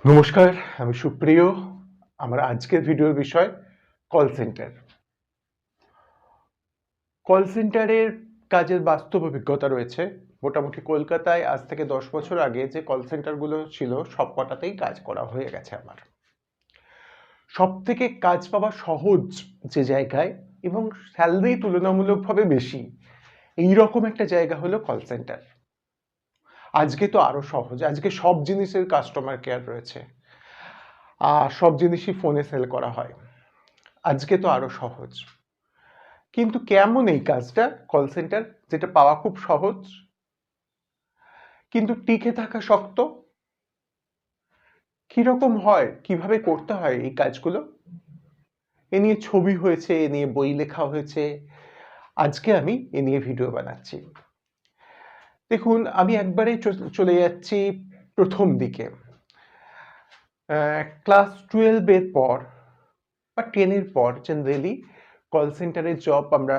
নমস্কার, আমি সুপ্রিয়। আমার আজকের ভিডিওর বিষয় কল সেন্টার। কল সেন্টারের কাজের বাস্তব অভিজ্ঞতা রয়েছে। মোটামুটি কলকাতায় আজ থেকে 10 বছর আগে যে কল সেন্টারগুলো ছিল সবকটাতেই কাজ করা হয়ে গেছে আমার। সবথেকে কাজ পাওয়া সহজ যে জায়গায় এবং স্যালারি তুলনামূলকভাবে বেশি, এইরকম একটা জায়গা হলো কল সেন্টার। আজকে তো আরো সহজ, আজকে সব জিনিসের কাস্টমার কেয়ার রয়েছে। সব জিনিসই ফোনে সেল করা হয়। আজকে তো আরো সহজ। কিন্তু কেমন এই কাজটা, কল সেন্টার, যেটা পাওয়া খুব সহজ কিন্তু টিকে থাকা শক্ত? কিরকম হয়, কিভাবে করতে হয় এই কাজগুলো, এ নিয়ে ছবি হয়েছে, এ নিয়ে বই লেখা হয়েছে। আজকে আমি এ নিয়ে ভিডিও বানাচ্ছি। দেখুন, আমি একবারে চলে যাচ্ছি প্রথম দিকে। ক্লাস 12 এর পর বা 10 এর পর জেনারেলি কল সেন্টারের জব আমরা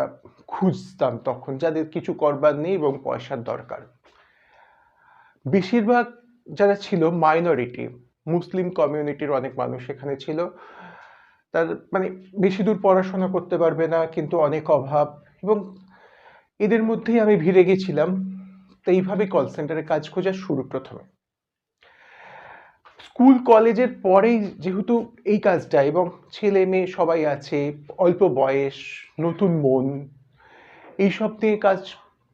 খুঁজতাম তখন, যাদের কিছু করবার নেই এবং পয়সার দরকার। বেশিরভাগ যারা ছিল মাইনরিটি, মুসলিম কমিউনিটির অনেক মানুষ এখানে ছিল। তার মানে বেশি দূর পড়াশোনা করতে পারবে না, কিন্তু অনেক অভাব, এবং এদের মধ্যেই আমি ভিড়ে গেছিলাম। তো এইভাবেই কল সেন্টারে কাজ খোঁজা শুরু প্রথমে। স্কুল কলেজের পরেই যেহেতু এই কাজটা, এবং ছেলে মেয়ে সবাই আছে, অল্প বয়স, নতুন মন, এইসব নিয়ে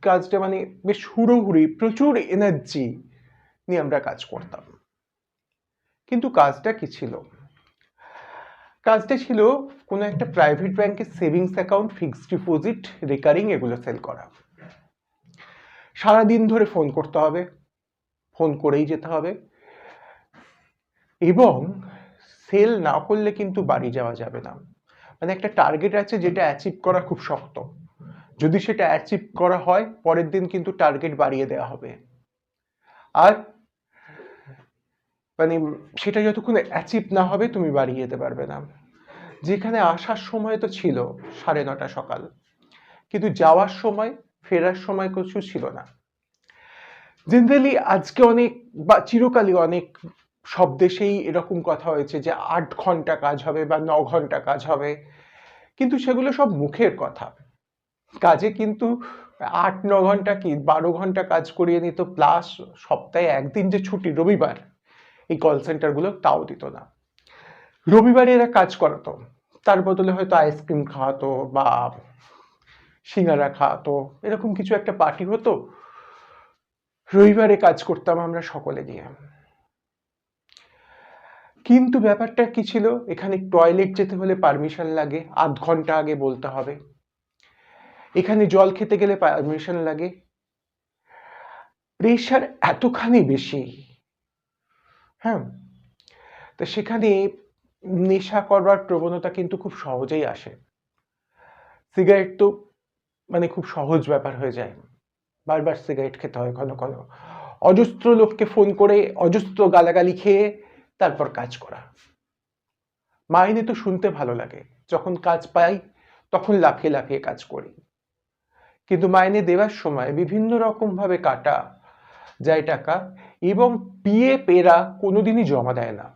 কাজটা মানে বেশ হুড়োহুড়ি, প্রচুর এনার্জি নিয়ে আমরা কাজ করতাম। কিন্তু কাজটা কি ছিল? কাজটা ছিল কোনো একটা প্রাইভেট ব্যাংকের savings account, fixed deposit, recurring, এগুলো সেল করা। সারাদিন ধরে ফোন করতে হবে, ফোন করেই যেতে হবে, এবং সেল না করলে কিন্তু বাড়ি যাওয়া যাবে না। মানে একটা টার্গেট আছে যেটা অ্যাচিভ করা খুব শক্ত। যদি সেটা অ্যাচিভ করা হয়, পরের দিন কিন্তু টার্গেট বাড়িয়ে দেওয়া হবে। আর মানে সেটা যতক্ষণ অ্যাচিভ না হবে তুমি বাড়ি যেতে পারবে না। যেখানে আসার সময় তো ছিল 9:30 সকাল, কিন্তু যাওয়ার সময়, ফেরার সময় কিছু ছিল না। জেনারেলি আজকে অনেক, বা চিরকালই অনেক সব দেশেই এরকম কথা হয়েছে যে 8 ঘন্টা কাজ হবে বা 9 ঘন্টা কাজ হবে, কিন্তু সেগুলো সব মুখের কথা। কাজে কিন্তু 8-9 ঘন্টা কি 12 ঘন্টা কাজ করিয়ে নিত, প্লাস সপ্তাহে একদিন যে ছুটি, রবিবার, এই কল সেন্টারগুলো তাও দিত না। রবিবারে এরা কাজ করাতো, তার বদলে হয়তো আইসক্রিম খাওয়াতো বা সিঙ্গারা খাওয়াতো, এরকম কিছু একটা পার্টি হতো। রবিবারে কাজ করতাম আমরা সকলে নিয়ে। কিন্তু ব্যাপারটা কি ছিল, এখানে টয়লেট যেতে হলে পারমিশন লাগে, 8 ঘন্টা আগে বলতে হবে। এখানে জল খেতে গেলে পারমিশন লাগে। প্রেশার এতখানি বেশি, হ্যাঁ, তো সেখানে নেশা করবার প্রবণতা কিন্তু খুব সহজেই আসে। সিগারেট তো মানে খুব সহজ ব্যাপার হয়ে যায়, বারবার সিগারেট খেতে হয় ঘন ঘন, অজস্র লোককে ফোন করে অজস্র গালাগালি খেয়ে তারপর কাজ করা। মাইনে তো শুনতে ভালো লাগে, যখন কাজ পাই তখন লাফিয়ে লাফিয়ে কাজ করি, কিন্তু মাইনে দেওয়ার সময় বিভিন্ন রকম ভাবে কাটা যায় টাকা, এবং পিএফ এরা কোনোদিনই জমা দেয় না।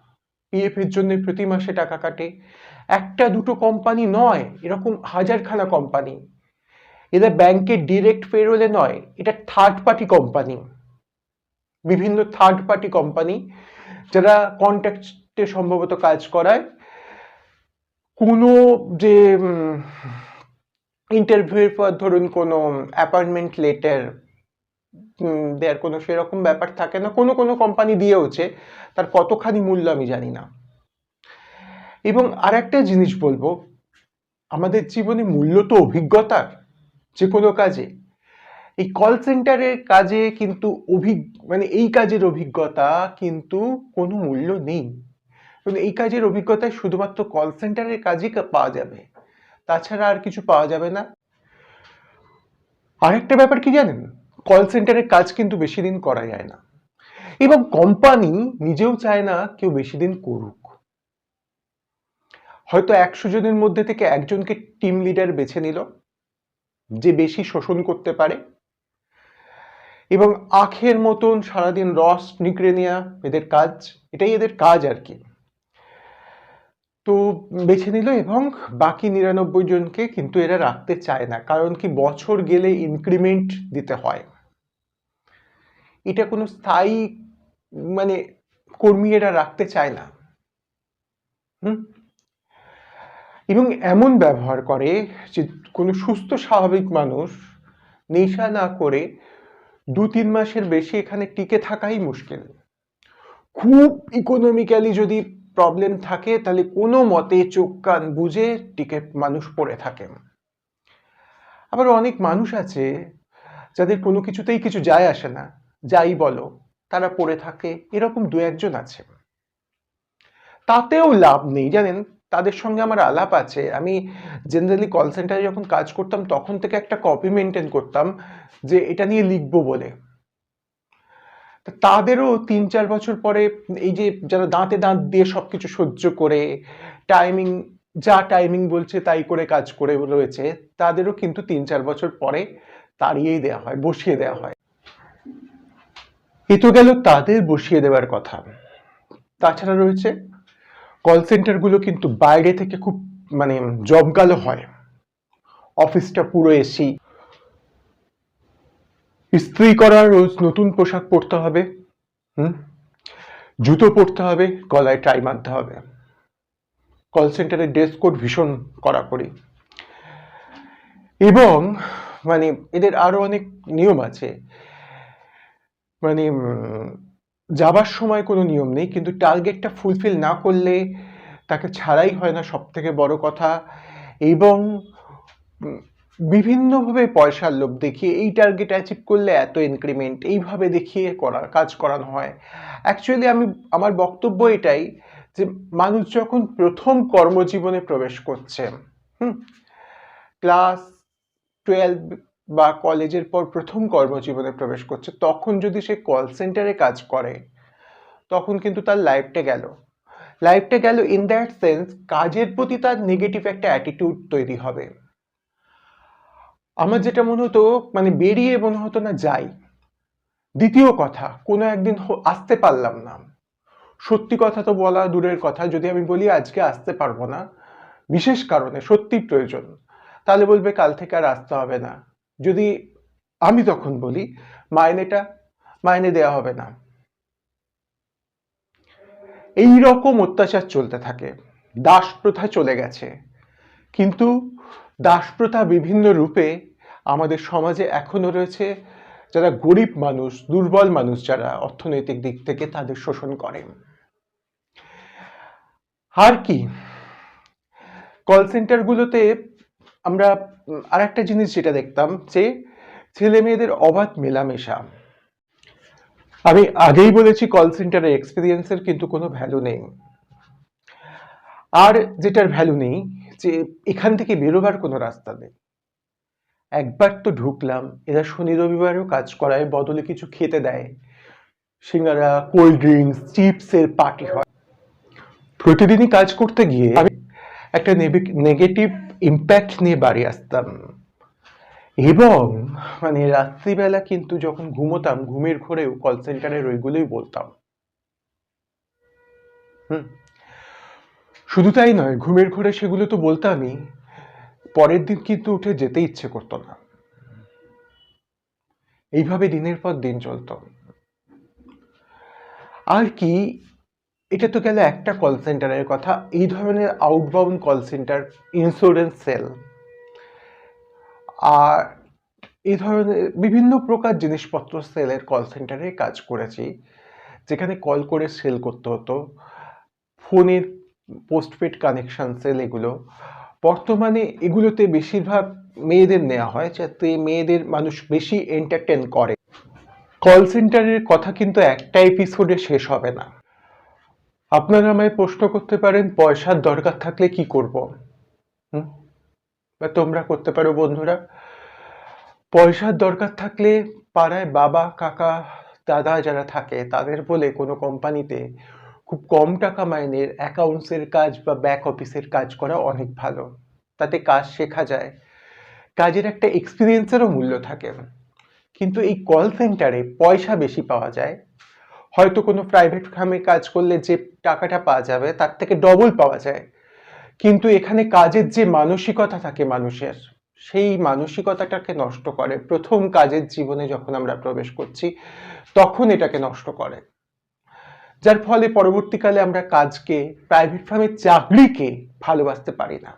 পিএফ এর জন্য প্রতি মাসে টাকা কাটে। একটা দুটো কোম্পানি নয়, এরকম হাজারখানা কোম্পানি। এরা ব্যাংকের ডিরেক্ট পেরোলে নয়, এটা থার্ড পার্টি কোম্পানি, বিভিন্ন থার্ড পার্টি কোম্পানি যারা কন্ট্রাক্টে সম্ভবত কাজ করায়। কোনো যে ইন্টারভিউয়ের পর ধরুন কোনো অ্যাপয়েন্টমেন্ট লেটার দেওয়ার কোনো সেরকম ব্যাপার থাকে না, কোনো কোনো কোম্পানি দিয়েওছে, তার কতখানি মূল্য আমি জানি না। এবং আর একটা জিনিস বলবো, আমাদের জীবনে মূল্য তো অভিজ্ঞতার, যে কোনো কাজে। এই কল সেন্টারের কাজে কিন্তু মানে এই কাজের অভিজ্ঞতা কিন্তু কোনো মূল্য নেই। কিন্তু এই কাজের অভিজ্ঞতায় শুধুমাত্র কল সেন্টারের কাজই পাওয়া যাবে, তাছাড়া আর কিছু পাওয়া যাবে না। আরেকটা ব্যাপার কি জানেন, কল সেন্টারের কাজ কিন্তু বেশি দিন করা যায় না, এবং কোম্পানি নিজেও চায় না কেউ বেশি দিন করুক। হয়তো 100 জনের মধ্যে থেকে একজনকে টিম লিডার বেছে নিল, যে বেশি শোষণ করতে পারে, এবং আখের মতন সারাদিন রস নিগড়ে নেওয়া এদের কাজ, এটাই এদের কাজ আর কি। তো বেছে নিল এবং বাকি ৯৯ জনকে কিন্তু এরা রাখতে চায় না, কারণ কি বছর গেলে ইনক্রিমেন্ট দিতে হয়, এটা কোনো স্থায়ী মানে কর্মী এরা রাখতে চায় না। এবং এমন ব্যবহার করে যে কোনো সুস্থ স্বাভাবিক মানুষ নেশা না করে ২-৩ মাসের বেশি এখানে টিকে থাকাই মুশকিল। খুব ইকোনমিক্যালি যদি প্রবলেম থাকে তাহলে কোনো মতে চোখ কান বুঝে টিকে মানুষ পড়ে থাকে। আবার অনেক মানুষ আছে যাদের কোনো কিছুতেই কিছু যায় আসে না, যাই বলো তারা পড়ে থাকে, এরকম ২-১ জন আছে। তাতেও লাভ নেই জানেন, তাদের সঙ্গে আমার আলাপ আছে। আমি জেনারেলি কল সেন্টারে যখন কাজ করতাম তখন থেকে একটা কপি মেনটেন করতাম যে এটা নিয়ে লিখবো বলে। তাদেরও ৩-৪ বছর পরে এই যে যারা দাঁতে দাঁত দিয়ে সবকিছু সহ্য করে টাইমিং, যা টাইমিং বলছে তাই করে কাজ করে রয়েছে, তাদেরও কিন্তু ৩-৪ বছর পরে তাড়িয়েই দেওয়া হয়, বসিয়ে দেওয়া হয়। এ তো গেল তাদের বসিয়ে দেওয়ার কথা। তাছাড়া রয়েছে কল সেন্টারগুলো কিন্তু বাইরে থেকে খুব মানে জমকালো হয়। অফিসটা পুরো এসি, ইস্ত্রি করা, রোজ নতুন পোশাক পরতে হবে, জুতো পরতে হবে, গলায় টাই বাঁধতে হবে। কল সেন্টারের ড্রেস কোড ভীষণ কড়াকড়ি, এবং মানে এদের আরো অনেক নিয়ম আছে। মানে যাবার সময় কোনো নিয়ম নেই, কিন্তু টার্গেটটা ফুলফিল না করলে তাকে ছাড়াই হয় না, সব থেকে বড় কথা। এবং বিভিন্নভাবে পয়সার লোভ দেখিয়ে এই টার্গেট অ্যাচিভ করলে এত ইনক্রিমেন্ট, এইভাবে দেখিয়ে কাজ করানো হয়। অ্যাকচুয়ালি আমার বক্তব্য এটাই যে মানুষ যখন প্রথম কর্মজীবনে প্রবেশ করছে, ক্লাস 12 বা কলেজের পর প্রথম কর্মজীবনে প্রবেশ করছে, তখন যদি সে কল সেন্টারে কাজ করে তখন কিন্তু তার লাইফটা গেল ইন দ্যাট সেন্স, কাজের প্রতি তার নেগেটিভ একটা অ্যাটিটিউড তৈরি হবে। আমার যেটা মনে হতো, মানে বেরিয়ে মনে হতো না যাই। দ্বিতীয় কথা, কোনো একদিন আসতে পারলাম না, সত্যি কথা তো বলা দূরের কথা, যদি আমি বলি আজকে আসতে পারবো না বিশেষ কারণে, সত্যি প্রয়োজন, তাহলে বলবে কাল থেকে আর আসতে হবে না। যদি আমি তখন বলি মাইনে দেয়া হবে না। এই রকম অত্যাচার চলতে থাকে। দাস প্রথা চলে গেছে, কিন্তু দাস প্রথা বিভিন্ন রূপে আমাদের সমাজে এখনো রয়েছে। যারা গরিব মানুষ, দুর্বল মানুষ, যারা অর্থনৈতিক দিক থেকে, তাদের শোষণ করেন। আর কি, কল সেন্টারগুলোতে আমরা আর একটা জিনিস যেটা দেখতাম, যে ছেলে মেয়েদের অবাধ মেলামেশা। আমি আগেই বলেছি কল সেন্টারের এক্সপিরিয়েন্সের কিন্তু কোনো ভ্যালু নেই। আর যেটার ভ্যালু নেই, যে এখান থেকে বেরোবার কোনো রাস্তা নেই। একবার তো ঢুকলাম, এরা শনি রবিবারেও কাজ করায়, বদলে কিছু খেতে দেয়, সিঙ্গারা, কোল্ড ড্রিঙ্কস, চিপসের পার্টি হয়। প্রতিদিনই কাজ করতে গিয়ে আমি একটা নেগেটিভ ইম্প্যাক্ট নিয়ে বাড়ি আসতাম। এবং মানে রাত্রিবেলা কিন্তু যখন ঘুমোতাম, ঘুমের ঘোরেও কল সেন্টারের ওইগুলোই বলতাম। শুধু তাই নয়, ঘুমের ঘোরে সেগুলো তো বলতামই, পরের দিন কিন্তু উঠে যেতে ইচ্ছে করতো না। এইভাবে দিনের পর দিন চলত। আর কি, এটা তো গেল একটা কল সেন্টারের কথা। এই ধরনের outbound call centre, insurance sale, আর এই ধরনের বিভিন্ন প্রকার জিনিসপত্র সেলের কল সেন্টারে কাজ করেছি, যেখানে কল করে সেল করতে হতো। ফোনের পোস্টপেড কানেকশন সেল, এগুলো বর্তমানে এগুলোতে বেশিরভাগ মেয়েদের নেওয়া হয়, যাতে মেয়েদের মানুষ বেশি এন্টারটেন করে। কল সেন্টারের কথা কিন্তু একটা এপিসোডে শেষ হবে না। আপনারা আমায় প্রশ্ন করতে পারেন, পয়সার দরকার থাকলে কি করব? বা তোমরা করতে পারো বন্ধুরা, পয়সার দরকার থাকলে পাড়ায় বাবা, কাকা, দাদা যারা থাকে তাদের বলে কোনো কোম্পানিতে খুব কম টাকা মাইনের অ্যাকাউন্টসের কাজ বা ব্যাক অফিসের কাজ করা অনেক ভালো। তাতে কাজ শেখা যায়, কাজের একটা এক্সপিরিয়েন্সেরও মূল্য থাকে। কিন্তু এই কল সেন্টারে পয়সা বেশি পাওয়া যায়। হয়তো কোনো প্রাইভেট ফার্মে কাজ করলে যে টাকাটা পাওয়া যাবে তার থেকে ডবল পাওয়া যায়, কিন্তু এখানে কাজের যে মানসিকতা থাকে মানুষের, সেই মানসিকতাটাকে নষ্ট করে। প্রথম কাজের জীবনে যখন আমরা প্রবেশ করছি তখন এটাকে নষ্ট করে, যার ফলে পরবর্তীকালে আমরা কাজকে, প্রাইভেট ফার্মের চাকরিকে ভালোবাসতে পারি না।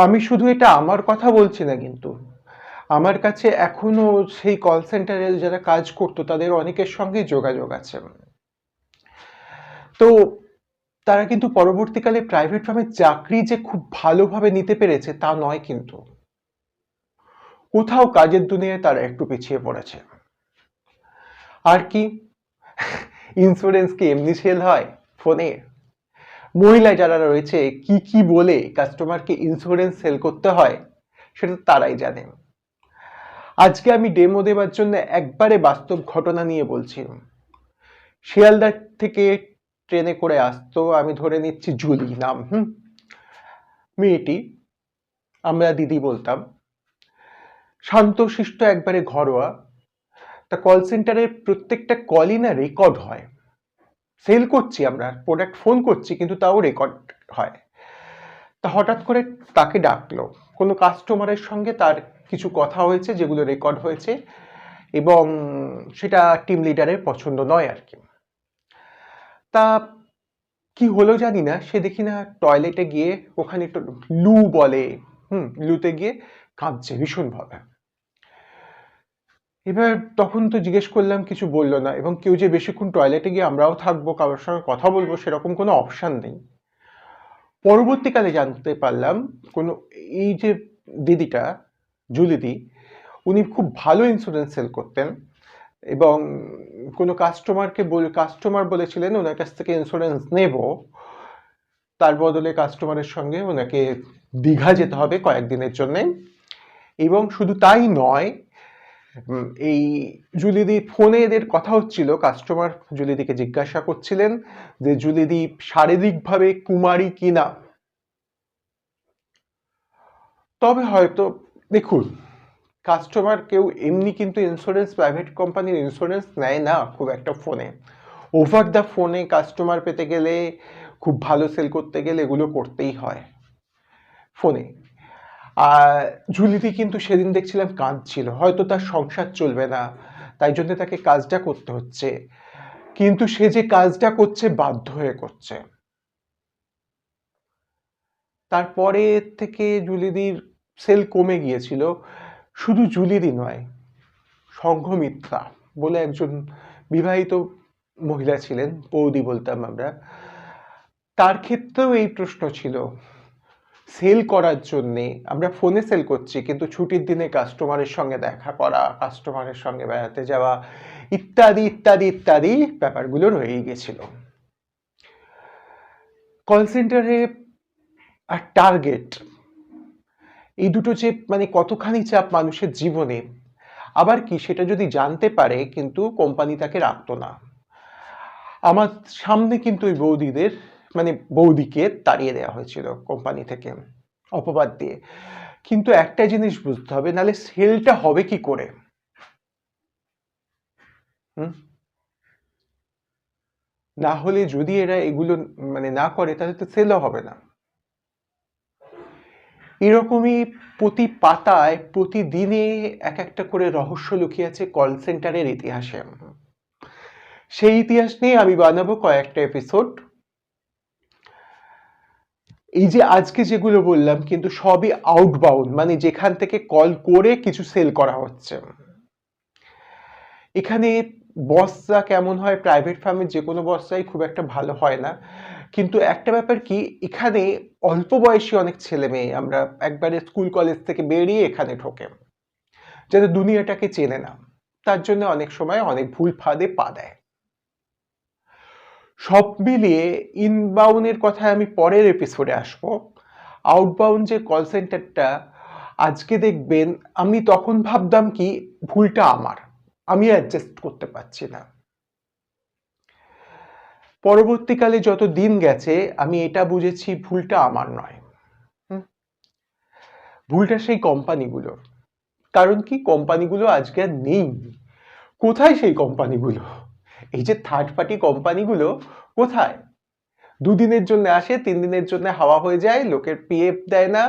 আমি শুধু এটা আমার কথা বলছি না, কিন্তু আমার কাছে এখনো সেই কল সেন্টারে যারা কাজ করতো তাদের অনেকের সঙ্গে যোগাযোগ আছে। তো তারা কিন্তু পরবর্তীকালে প্রাইভেট ফার্মের চাকরি যে খুব ভালোভাবে নিতে পেরেছে তা নয়, কিন্তু কোথাও কাজের দুনিয়ায় তারা একটু পিছিয়ে পড়েছে। আর কি, ইন্স্যুরেন্স কি এমনি সেল হয় ফোনে? মহিলা যারা রয়েছে কি কি বলে কাস্টমারকে ইন্স্যুরেন্স সেল করতে হয় সেটা তারাই জানেন। আজকে আমি ডেমো দেওয়ার জন্য একবারে বাস্তব ঘটনা নিয়ে বলছি। শিয়ালদা থেকে ট্রেনে করে আসতো, আমি ধরে নিচ্ছি জুলি নাম, মেয়েটি, আমরা দিদি বলতাম, শান্তশিষ্ট, একবারে ঘরোয়া। তা কল সেন্টারের প্রত্যেকটা কলই না রেকর্ড হয়। সেল করছি আমরা, প্রোডাক্ট ফোন করছি, কিন্তু তাও রেকর্ড হয়। তা হঠাৎ করে তাকে ডাকলো, কোনো কাস্টমারের সঙ্গে তার কিছু কথা হয়েছে যেগুলো রেকর্ড হয়েছে, এবং সেটা টিম লিডারের পছন্দ নয় আর কি। তা কি হলো জানি না, সে দেখি না টয়লেটে গিয়ে ওখানে একটু লু বলে, লুতে গিয়ে কাঁদছে ভীষণভাবে। এবার তখন তো জিজ্ঞেস করলাম, কিছু বললো না, এবং কেউ যে বেশিক্ষণ টয়লেটে গিয়ে আমরাও থাকবো, কারোর সঙ্গে কথা বলবো, সেরকম কোনো অপশান নেই। পরবর্তীকালে জানতে পারলাম কোনো এই যে দিদিটা জুলিদি, উনি খুব ভালো ইন্স্যুরেন্স সেল করতেন, এবং কোনো কাস্টমার বলেছিলেন ওনার কাছ থেকে ইন্স্যুরেন্স নেব, তার বদলে কাস্টমারের সঙ্গে ওনাকে দীঘা যেতে হবে কয়েকদিনের জন্যে। এবং শুধু তাই নয়, এই জুলিদি ফোনে এদের কথা হচ্ছিল, কাস্টমার জুলিদিকে জিজ্ঞাসা করছিলেন যে জুলিদি শারীরিকভাবে কুমারী কিনা। তবে হয়তো দেখুন, কাস্টমার কেউ এমনি কিন্তু ইন্স্যুরেন্স, প্রাইভেট কোম্পানির ইন্স্যুরেন্স নেয় না খুব একটা ফোনে। ওভার দ্য ফোনে কাস্টমার পেতে গেলে, খুব ভালো সেল করতে গেলে এগুলো করতেই হয় ফোনে। আর জুলিদি কিন্তু সেদিন দেখছিলাম কাঁদছিল, হয়তো তার সংসার চলবে না, তাই জন্য তাকে কাজটা করতে হচ্ছে, কিন্তু সে যে কাজটা করছে বাধ্য হয়ে করছে। তারপরে থেকে জুলিদির সেল কমে গিয়েছিল। শুধু জুলিদি নয়, সংঘমিত্রা বলে একজন বিবাহিত মহিলা ছিলেন, বৌদি বলতাম আমরা, তার ক্ষেত্রেও এই প্রশ্ন ছিল। সেল করার জন্যে আমরা ফোনে সেল করছি, কিন্তু ছুটির দিনে কাস্টমারের সঙ্গে দেখা করা, কাস্টমারের সঙ্গে বেড়াতে যাওয়া, ইত্যাদি ইত্যাদি ইত্যাদি ব্যাপারগুলো রয়েই গেছিল। কল সেন্টারে আর টার্গেট, এই দুটো যে মানে কতখানি চাপ মানুষের জীবনে, আবার কি সেটা যদি জানতে পারে কিন্তু কোম্পানি তাকে রাখতো না। আমার সামনে কিন্তু ওই বৌদিকে তাড়িয়ে দেওয়া হয়েছিল কোম্পানি থেকে অপবাদ দিয়ে। কিন্তু একটা জিনিস বুঝতে হবে, নাহলে সেলটা হবে কি করে? না হলে যদি এরা এগুলো মানে না করে তাহলে তো সেলও হবে না। এরকমই প্রতি পাতায় প্রতিদিনে এক একটা করে রহস্য লুকিয়ে আছে কল সেন্টারের ইতিহাসে। সেই ইতিহাস নিয়ে আমি বানাবো কয়েকটা এপিসোড। এই যে আজকে যেগুলো বললাম কিন্তু সবই আউটবাউন্ড, মানে যেখান থেকে কল করে কিছু সেল করা হচ্ছে। এখানে বসরা কেমন হয়, প্রাইভেট ফার্মের যে কোনো বসরাই খুব একটা ভালো হয় না, কিন্তু একটা ব্যাপার কি, এখানে অল্প বয়সী অনেক ছেলে মেয়ে আমরা একবারে স্কুল কলেজ থেকে বেরিয়ে এখানে ঢোকে, যাদের দুনিয়াটাকে চেনে না, তার জন্য অনেক সময় অনেক ভুল ফাঁদে পা দেয়। সব মিলিয়ে ইনবাউন্ডের কথায় আমি পরের এপিসোডে আসবো। আউটবাউন্ড যে কল সেন্টারটা আজকে দেখবেন, আমি তখন ভাবতাম কি ভুলটা আমার, আমি অ্যাডজাস্ট করতে পারছি না। পরবর্তীকালে যত দিন গেছে আমি এটা বুঝেছি ভুলটা আমার নয়, ভুলটা সেই কোম্পানিগুলোর। কারণ কি, কোম্পানিগুলো আজকে আর নেই। কোথায় সেই কোম্পানিগুলো? এই যে থার্ড পার্টি কোম্পানিগুলো কোথায়? দুদিনের জন্য আসে, 3 দিনের জন্য হাওয়া হয়ে যায়, লোকের পিএফ দেয় না,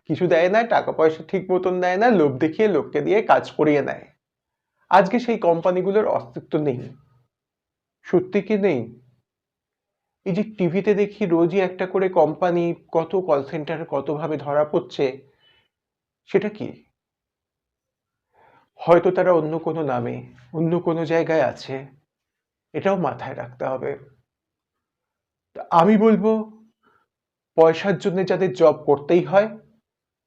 কিছু দেয় না, টাকা পয়সা ঠিক মতন দেয় না, লোভ দেখিয়ে লোককে দিয়ে কাজ করিয়ে নেয়। আজকে সেই কোম্পানিগুলোর অস্তিত্ব নেই। সত্যি কি নেই? এই যে টিভিতে দেখি রোজই একটা করে কোম্পানি, কত কল সেন্টারে কতভাবে ধরা পড়ছে, সেটা কি? হয়তো তারা অন্য কোনো নামে, অন্য কোনো জায়গায় আছে, এটাও মাথায় রাখতে হবে। আমি বলবো, পয়সার জন্য যাদের জব করতেই হয়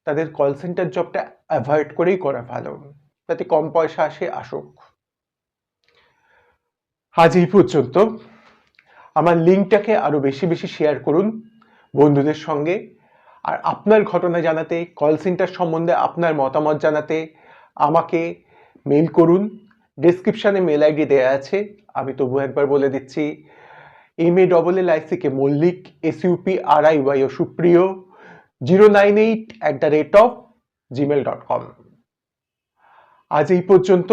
তাদের কল সেন্টার জবটা অ্যাভয়েড করেই করা ভালো, যাতে কম পয়সা আসে, আসুক। আজ এই পর্যন্ত। আমার লিঙ্কটাকে আরো বেশি বেশি শেয়ার করুন বন্ধুদের সঙ্গে। আর আপনার ঘটনা জানাতে, কল সেন্টার সম্বন্ধে আপনার মতামত জানাতে আমাকে মেল করুন। ডেসক্রিপশনে মেল আইডি দেয়া আছে, আমি তবু একবার বলে দিচ্ছি, MALLIC মল্লিক, SUPRIY সুপ্রিয় 098@gmail.com। আজ এই পর্যন্ত।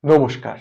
নমস্কার।